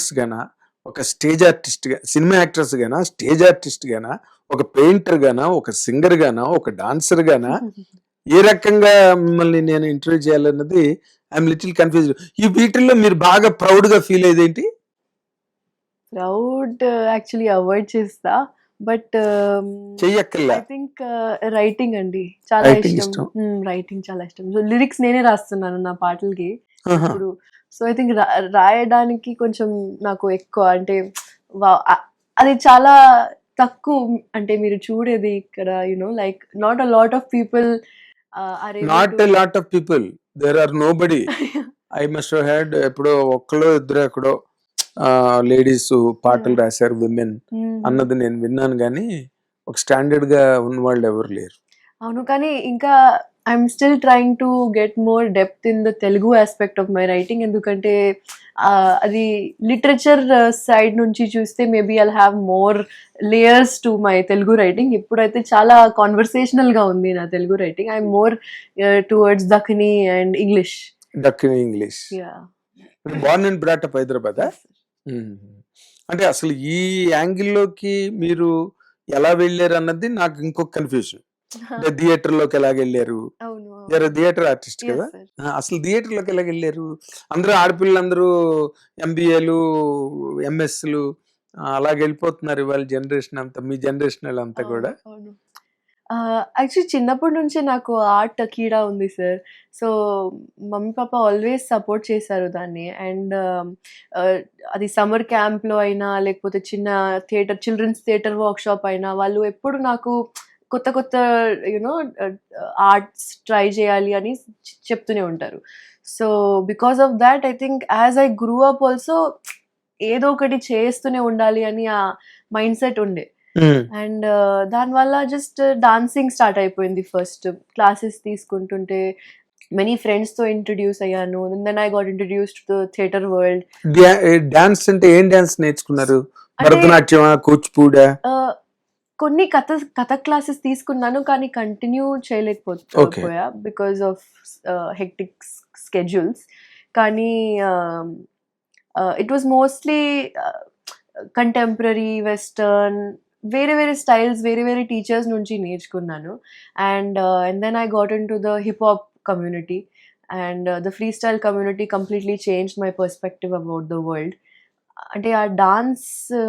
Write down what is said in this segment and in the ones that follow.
Actress గానా, ఒక stage artist గా, cinema actress గానా, stage artist గానా, ఒక పెయింటర్ గానా, ఒక సింగర్ గానా, ఒక డాన్సర్ గానా, ఏ రకంగా మిమ్మల్ని నేను ఇంటర్వ్యూ చేయాలన్నది ఐఎమ్ లిటిల్ కన్ఫ్యూజ్డ్. ఈ వీటిల్లో మీరు బాగా ప్రౌడ్ గా ఫీల్ అయ్యేదేంటి? ప్రౌడ్ యాక్చువల్లీ అవాయిడ్ చేస్తా. బట్ చెయ్యక్కర్లా. ఐ థింక్ రైటింగ్ అండి చాలా రైటింగ్ ఇష్టం. ఇష్టం. రైటింగ్ చాలా ఇష్టం. లిరిక్స్ నేనే రాస్తున్నాను నా పాటలకి ఆహా. ఇప్పుడు. సో ఐ థింక్ రాయడానికి కొంచెం నాకు ఎక్కువ అంటే అది చాలా తక్కువ. అంటే మీరు చూడేది ఇక్కడ like not a lot of people are not a lot of people, there are nobody. I must had ఎప్పుడో ఒక్కలో ఇద్దరు ఎక్కడో లేడీస్ పాటలు రాశారు, విమెన్ అన్నది నేను విన్నాను, కానీ ఒక స్టాండర్డ్ గా ఉన్న వాళ్ళు ఎవరు లేరు. అవును, కానీ ఇంకా I'm still trying to get more depth in the Telugu aspect of my writing. ఎందుకంటే అది లిటరేచర్ సైడ్ నుంచి చూస్తే maybe I'll have more layers to my Telugu writing. ఇప్పుడైతే చాలా కాన్వర్సేషనల్ గా ఉంది నా Telugu writing. I'm more towards Deccani and English. Deccani English. Born and brought up Hyderabad. అంటే అసలు ఈ యాంగిల్లోకి మీరు ఎలా వెళ్ళారు అన్నది నాకు ఇంకొక కన్ఫ్యూజన్. థియేటర్ లోకి ఎలాగ వెళ్ళారు? థియేటర్ ఆర్టిస్ట్ కదా, అసలు థియేటర్ లోకి ఎలాగ వెళ్ళారు? అందరూ ఆడపిల్లలందరూ ఎంబీఏలు, ఎంఎస్లు అలాగ వెళ్ళిపోతున్నారు ఇవాళ జనరేషన్ అంతా, మీ జనరేషన్ వాళ్ళంతా కూడా. యాక్చువల్లీ చిన్నప్పటి నుంచే నాకు ఆర్ట్ కీడా ఉంది సార్. సో మమ్మీ పాప ఆల్వేస్ సపోర్ట్ చేశారు దాన్ని. అండ్ అది సమ్మర్ క్యాంప్లో అయినా లేకపోతే చిన్న థియేటర్, చిల్డ్రన్స్ థియేటర్ వర్క్షాప్ అయినా వాళ్ళు ఎప్పుడు నాకు కొత్త కొత్త ఆర్ట్స్ ట్రై చేయాలి అని చెప్తూనే ఉంటారు. So because of that I think as I grew up also ఏదో ఒకటి చేస్తూనే ఉండాలి అని ఆ మైండ్ సెట్ ఉండే. అండ్ దానివల్ల జస్ట్ డాన్సింగ్ స్టార్ట్ అయిపోయింది. ఫస్ట్ క్లాసెస్ తీసుకుంటుంటే మెనీ ఫ్రెండ్స్ తో ఇంట్రడ్యూస్ అయ్యాను. Then I got introduced to the theatre world. Dance అంటే ఏం డాన్స్ నేర్చుకున్నారు? భరతనాట్యమా, కూచిపూడా? కొన్ని కథ క్లాసెస్ తీసుకున్నాను, కానీ కంటిన్యూ చేయలేకపోయా బికాస్ ఆఫ్ హెక్టిక్ స్కెడ్యూల్స్. కానీ it was mostly contemporary, western, వేరే వేరే స్టైల్స్, వేరే వేరే టీచర్స్ నుంచి నేర్చుకున్నాను. And then I got into the hip hop community and the free style community completely change my perspective about the world. అంటే ఆ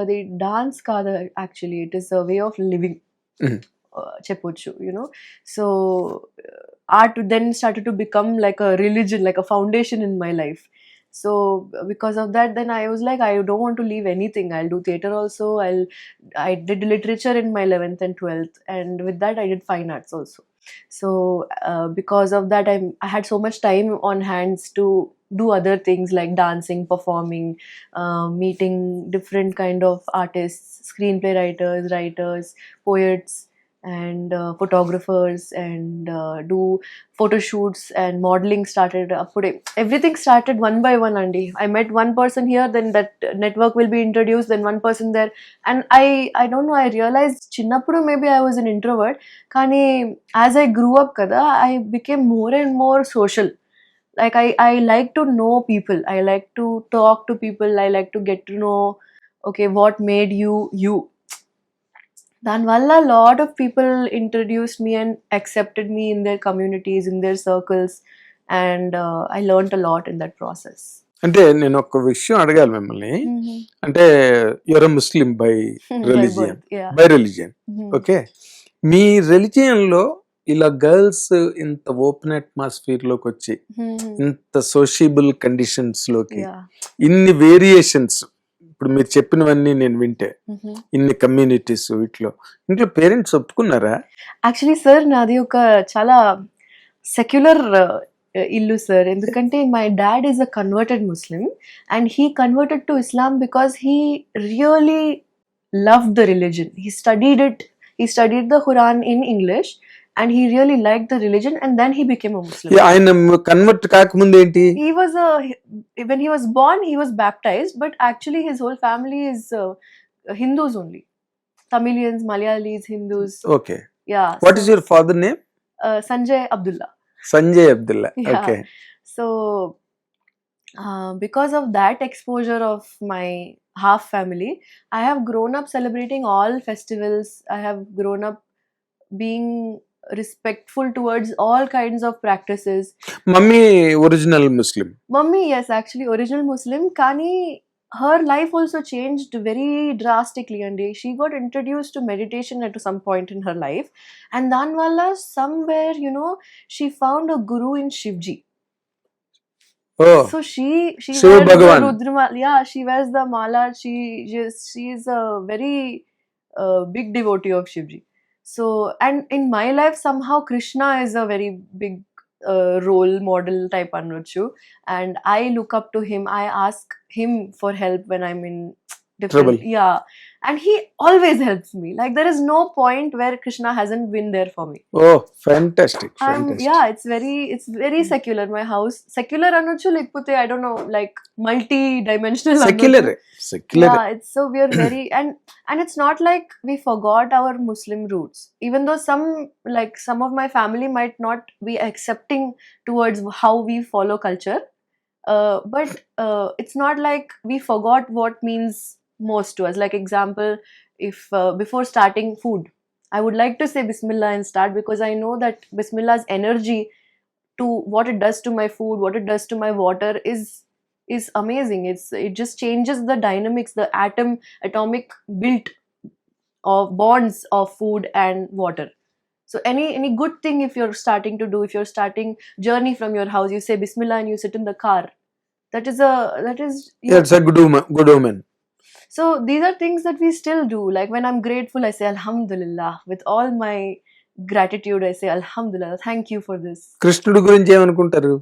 అది డాన్స్ కాదు actually, it is a way of living చెప్పొచ్చు. So art then started to become like a religion, like a foundation in my life. So because of that, then I was like, I don't want to leave anything. I'll do theater also. I did literature in my 11th and 12th, and with that I did fine arts also. So because of that, I had so much time on hands to do other things like dancing, performing, meeting different kind of artists, screenplay writers, poets, and photographers, and do photo shoots, and modeling started. Everything started one by one, Andy. I met one person here, then that network will be introduced, then one person there, and I don't know, I realized chinnappudu maybe I was an introvert, kani as I grew up kada, I became more and more social. Like I like to know people, I like to talk to people, I like to get to know, okay, what made you. Danvalla lot of people introduced me and accepted me in their communities, in their circles, and I learned a lot in that process. అంటే నేను ఒక విషయం అడగాలి మిమ్మల్ని. అంటే your Muslim by religion, okay. Me religion లో ఇలా girls ఇంత ఓపెన్ అట్మాస్ఫియర్ లోకి వచ్చి, ఇంత సోషియబుల్ కండిషన్స్ లోకి, ఇన్ని వేరియేషన్స్, ఇప్పుడు మీరు చెప్పినవన్నీ నేను వింటే, ఇన్ని కమ్యూనిటీస్, ఇంట్లో పేరెంట్స్ ఒప్పుకున్నారా? యాక్చువల్లీ సార్ నాది ఒక చాలా సెక్యులర్ ఇల్లు సార్. ఎందుకంటే my dad is a converted Muslim and he converted to Islam because he really loved the religion. He studied the Quran in English and he really liked the religion, and then he became a Muslim. ఆయన convert కాకముందు ఏంటి? When he was born he was baptized, but actually his whole family is Hindus only. Tamilians, Malayalis, Hindus. Okay. Yeah. What is your father name? Sanjay Abdullah. Sanjay Abdullah. Yeah. Okay. So Because of that exposure of my half family, I have grown up celebrating all festivals. I have grown up being respectful towards all kinds of practices. Mummy original Muslim. Mummy, yes, actually original Muslim. Kani, her life also changed very drastically, and she got introduced to meditation at some point in her life, and then wala somewhere, you know, she found a guru in Shivji. Oh So she Shiv wears the Bhagavan. Rudramala. Yeah, she wears the mala. She is a very big devotee of Shivji. So, and in my life somehow Krishna is a very big role model type anvachu, and I look up to him. I ask him for help when I'm in different Trouble. yeah, and he always helps me. Like there is no point where Krishna hasn't been there for me. Oh fantastic I'm fantastic. yeah, it's very secular. My house secular anochu lekpothe I don't know, like multi-dimensional secular anochu. Secular. Yeah, it's so we are very and it's not like we forgot our Muslim roots. Even though some of my family might not be accepting towards how we follow culture, but it's not like we forgot what means most to us. Like example, if before starting food, I would like to say Bismillah and start, because I know that Bismillah's energy to what it does to my food, what it does to my water is amazing. It just changes the dynamics, the atomic built of bonds of food and water. So any good thing, if you're starting to do, if you're starting journey from your house, you say Bismillah and you sit in the car. That is it's a good women. so these are things that we still do. Like when I'm grateful, I say Alhamdulillah. With all my gratitude, I say Alhamdulillah, thank you for this. కృష్ణుడి గురించి ఏమనుకుంటారు?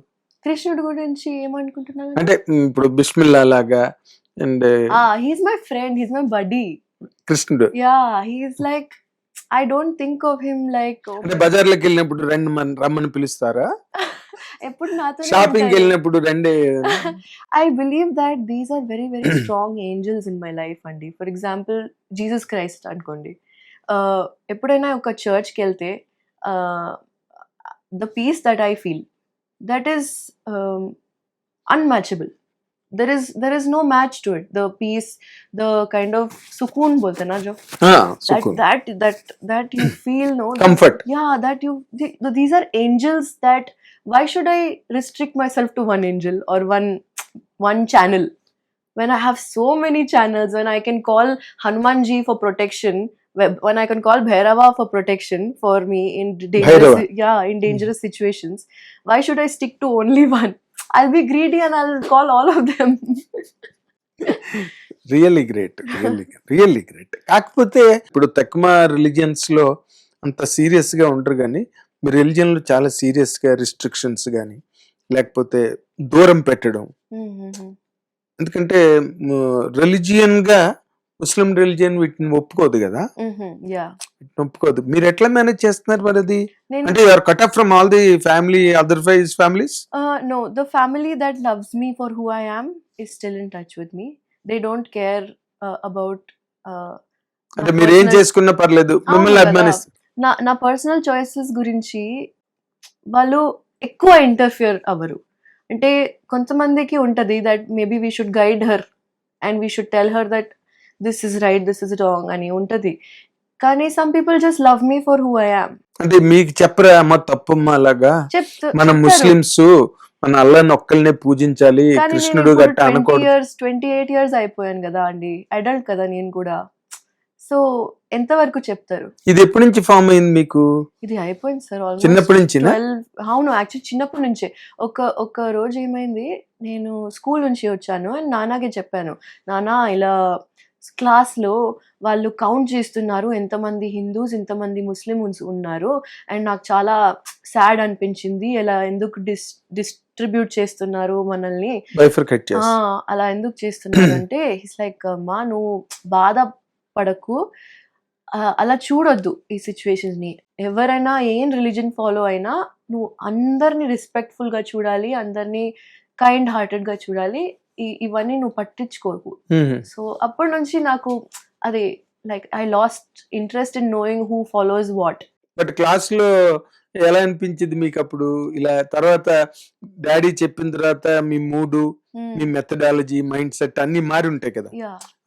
కృష్ణుడి గురించి ఏమనుకుంటున్నాను అంటే ఇప్పుడు బిస్మిల్లా లాగా and he's my friend, he's my buddy. కృష్ణుడు Yeah, he's like, I don't think of him like అంటే బజార్లోకి వెళ్ళినప్పుడు రమ్మని పిలుస్తారా? ఎప్పుడు నాతో షాపింగ్ వెళ్ళినప్పుడు రండి. I believe that these are very very strong angels in my life అండి. For example, Jesus Christ అనుకోండి, ఎప్పుడైనా ఒక చర్చ్కి వెళ్తే the peace that I feel, that is unmatchable. There is no match to it. The peace, the kind of sukoon bolte na jo, that you feel, no, comfort. yeah, that these are angels. That why should I restrict myself to one angel or one channel when I have so many channels? When I can call Hanumanji for protection, when I can call Bhairava for protection for me in dangerous situations, why should I stick to only one? I'll be greedy and I'll call all of them. Really great, really great. కాకపోతే ఇప్పుడు తక్కువ religions లో అంత serious గా ఉంటారు, కానీ మీ religion లో చాలా సీరియస్ గా రిస్ట్రిక్షన్స్ కానీ లేకపోతే దూరం పెట్టడం. ఎందుకంటే రిలీజియన్ గా ముస్లిం రిలీజియన్ వీటిని ఒప్పుకోదు కదా, ఒప్పుకోదు. మీరు ఎట్లా మేనేజ్ చేస్తున్నారు మరి అది? అంటే you are cut off from all the family, otherwise families? No, the family that loves me for who I am is still in touch with me. They don't care about అంటే మీరు ఏం చేసుకున్నా పర్లేదు, మిమ్మల్ని అభిమానిస్తారు. నా పర్సనల్ చాయిసెస్ గురించి వాళ్ళు ఎక్కువ ఇంటర్ఫియర్ అవ్వరు. అంటే కొంతమందికి ఉంటది that maybe we should guide her and we should tell her that this is right, this is wrong అని ఉంటది. కానీ some people just love me for who I am. అంటే మీకు చెప్పరా అమ్మ తప్పమ్మ అలాగా, మన ముస్లిమ్స్ మన అల్లాహ్ని ఒక్కల్నే పూజించాలి, కృష్ణుడు గట్ట అనకూడదు. 28 years అయిపోయాను కదా అండి, అడల్ట్ కదా నేను కూడా. సో ఎంతవరకు చెప్తారు? ఇది ఎప్పటి నుంచి ఫామ్ అయింది మీకు? ఇది అయిపోయింది సార్ ఆల్మోస్ట్ చిన్నప్పటి నుంచి. అవును, యాక్చువల్లీ చిన్నప్పటి నుంచే. ఒక రోజు ఏమైంది, నేను స్కూల్ నుంచి వచ్చాను అండ్ నాన్నకి చెప్పాను, నాన్న ఇలా క్లాస్లో వాళ్ళు కౌంట్ చేస్తున్నారు ఎంతమంది హిందూస్ ఎంతమంది ముస్లిమ్స్ ఉన్నారు, అండ్ నాకు చాలా సాడ్ అనిపించింది, ఇలా ఎందుకు డిస్ట్రిబ్యూట్ చేస్తున్నారు మనల్ని, అలా ఎందుకు చేస్తున్నారు అంటే హిస్ లైక్, అమ్మా నువ్వు బాధపడకు, అలా చూడొద్దు ఈ సిచ్యువేషన్స్ ని. ఎవరైనా ఏం రిలీజన్ ఫాలో అయినా నువ్వు అందరినీ రెస్పెక్ట్ఫుల్ గా చూడాలి, అందరినీ కైండ్ హార్టెడ్ గా చూడాలి, ఇవన్నీ నువ్వు పట్టించుకోకు. సో అప్పటి నుంచి నాకు అది like I lost interest in knowing who follows what. But class లో ఎలా అనిపించింది మీకు అప్పుడు? ఇలా తర్వాత డాడీ చెప్పిన తర్వాత మీ మూడు మీ మెథడాలజీ, మైండ్ సెట్ అన్ని మారి ఉంటాయి కదా.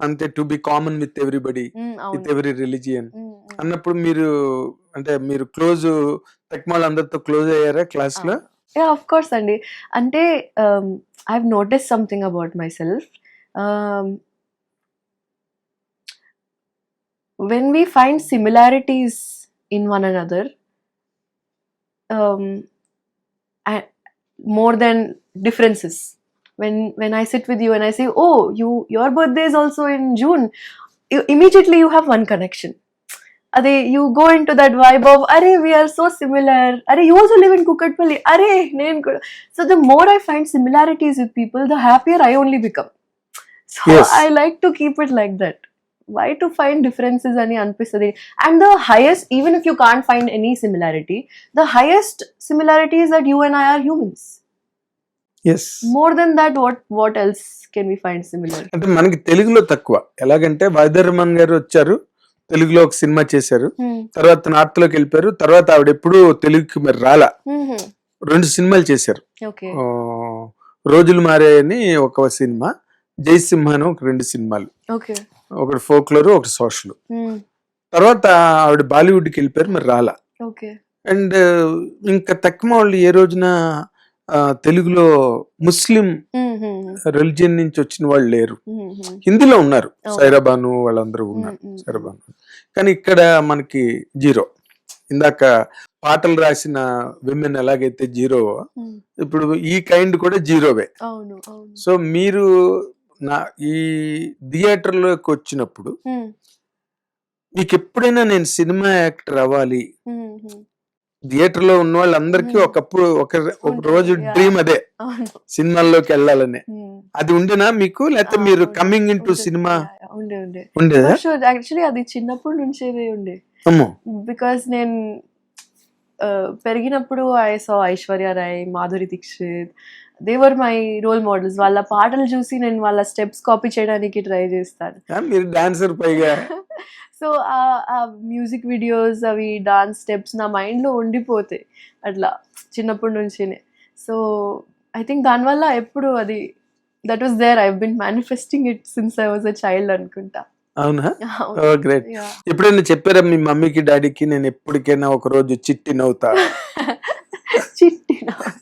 అంతే, to be common with everybody, with every religion అన్నప్పుడు మీరు అంటే మీరు క్లోజ్ టెక్మాల్ అందరితో క్లోజ్ అయ్యారా క్లాస్ లో? ఆఫ్ కోర్స్ అండి. అంటే I have notice something about my self. when we find similarities in one another, more than differences, when I sit with you and I say, oh, your birthday is also in June, immediately you have one connection. Ade you go into that vibe of arey we are so similar, arey you also live in Kukatpalli, arey nen kuda. So the more I find similarities with people, the happier I only become. So yes. I like to keep it like that. Why to find differences ani anpistadi. And the highest, even if you can't find any similarity, the highest similarity is that you and I are humans. Yes. More than that, what else can we find similar? అంటే మనకి తెలుగులో తక్కువ. ఎలాగంటే వైదర్మన్ గారు వచ్చారు, తెలుగులో ఒక cinema చేశారు, తర్వాత నార్త్ లోకి వెళ్ళిపోయారు, తర్వాత ఆవిడ ఎప్పుడు తెలుగుకి మరి రాలా. 2 సినిమాలు చేశారు. రోజులు మారే అని ఒక సినిమా, జయసింహ అని ఒక 2 సినిమాలు, ఒకటి ఫోక్లోర్, ఒకటి సోషల్. తర్వాత ఆవిడ బాలీవుడ్కి వెళ్ళిపోయారు, మరి రాలా. అండ్ ఇంకా తక్కువ వాళ్ళు ఏ రోజున తెలుగులో ముస్లిం రిలీజియన్ నుంచి వచ్చిన వాళ్ళు లేరు. హిందీలో ఉన్నారు, సైరాబాను వాళ్ళందరూ ఉన్నారు, సైరాబాను. కానీ ఇక్కడ మనకి జీరో. ఇందాక పాటలు రాసిన విమెన్ ఎలాగైతే జీరో, ఇప్పుడు ఈ కైండ్ కూడా జీరోవే. సో మీరు ఈ థియేటర్లోకి వచ్చినప్పుడు మీకు ఎప్పుడైనా నేను సినిమా యాక్టర్ అవ్వాలి, థియేటర్ లో ఉన్న వాళ్ళందరికీ ఒకప్పుడు ఒక రోజు డ్రీమ్ అదే, సినిమాల్లోకి వెళ్ళాలని. అది ఉండేనా మీకు, లేకపోతే మీరు కమింగ్ ఇన్ టు సినిమా ఉండేదా? యాక్చువల్లీ అది చిన్నప్పటి నుంచే ఉండే. బికాస్ నేను పెరిగినప్పుడు I saw Aishwarya Rai, Madhuri Dixit, they were my role models. వాళ్ళ పాటలు చూసి నేను వాళ్ళ స్టెప్స్ కాపీ చేయడానికి ట్రై చేస్తాను. మీరు డాన్సర్ పైగా. సో ఆ మ్యూజిక్ వీడియోస్, అవి డాన్స్ స్టెప్స్ నా మైండ్లో ఉండిపోతాయి అట్లా చిన్నప్పటి నుంచినే. సో ఐ థింక్ దానివల్ల ఎప్పుడు అది that was there. I been manifesting it since I was a child అనుకుంటా. అవునా? గ్రేట్. ఎప్పుడైనా చెప్పారా మీ మమ్మీకి డాడీకి, నేను ఎప్పటికైనా ఒక రోజు చిట్టి నవ్వుతా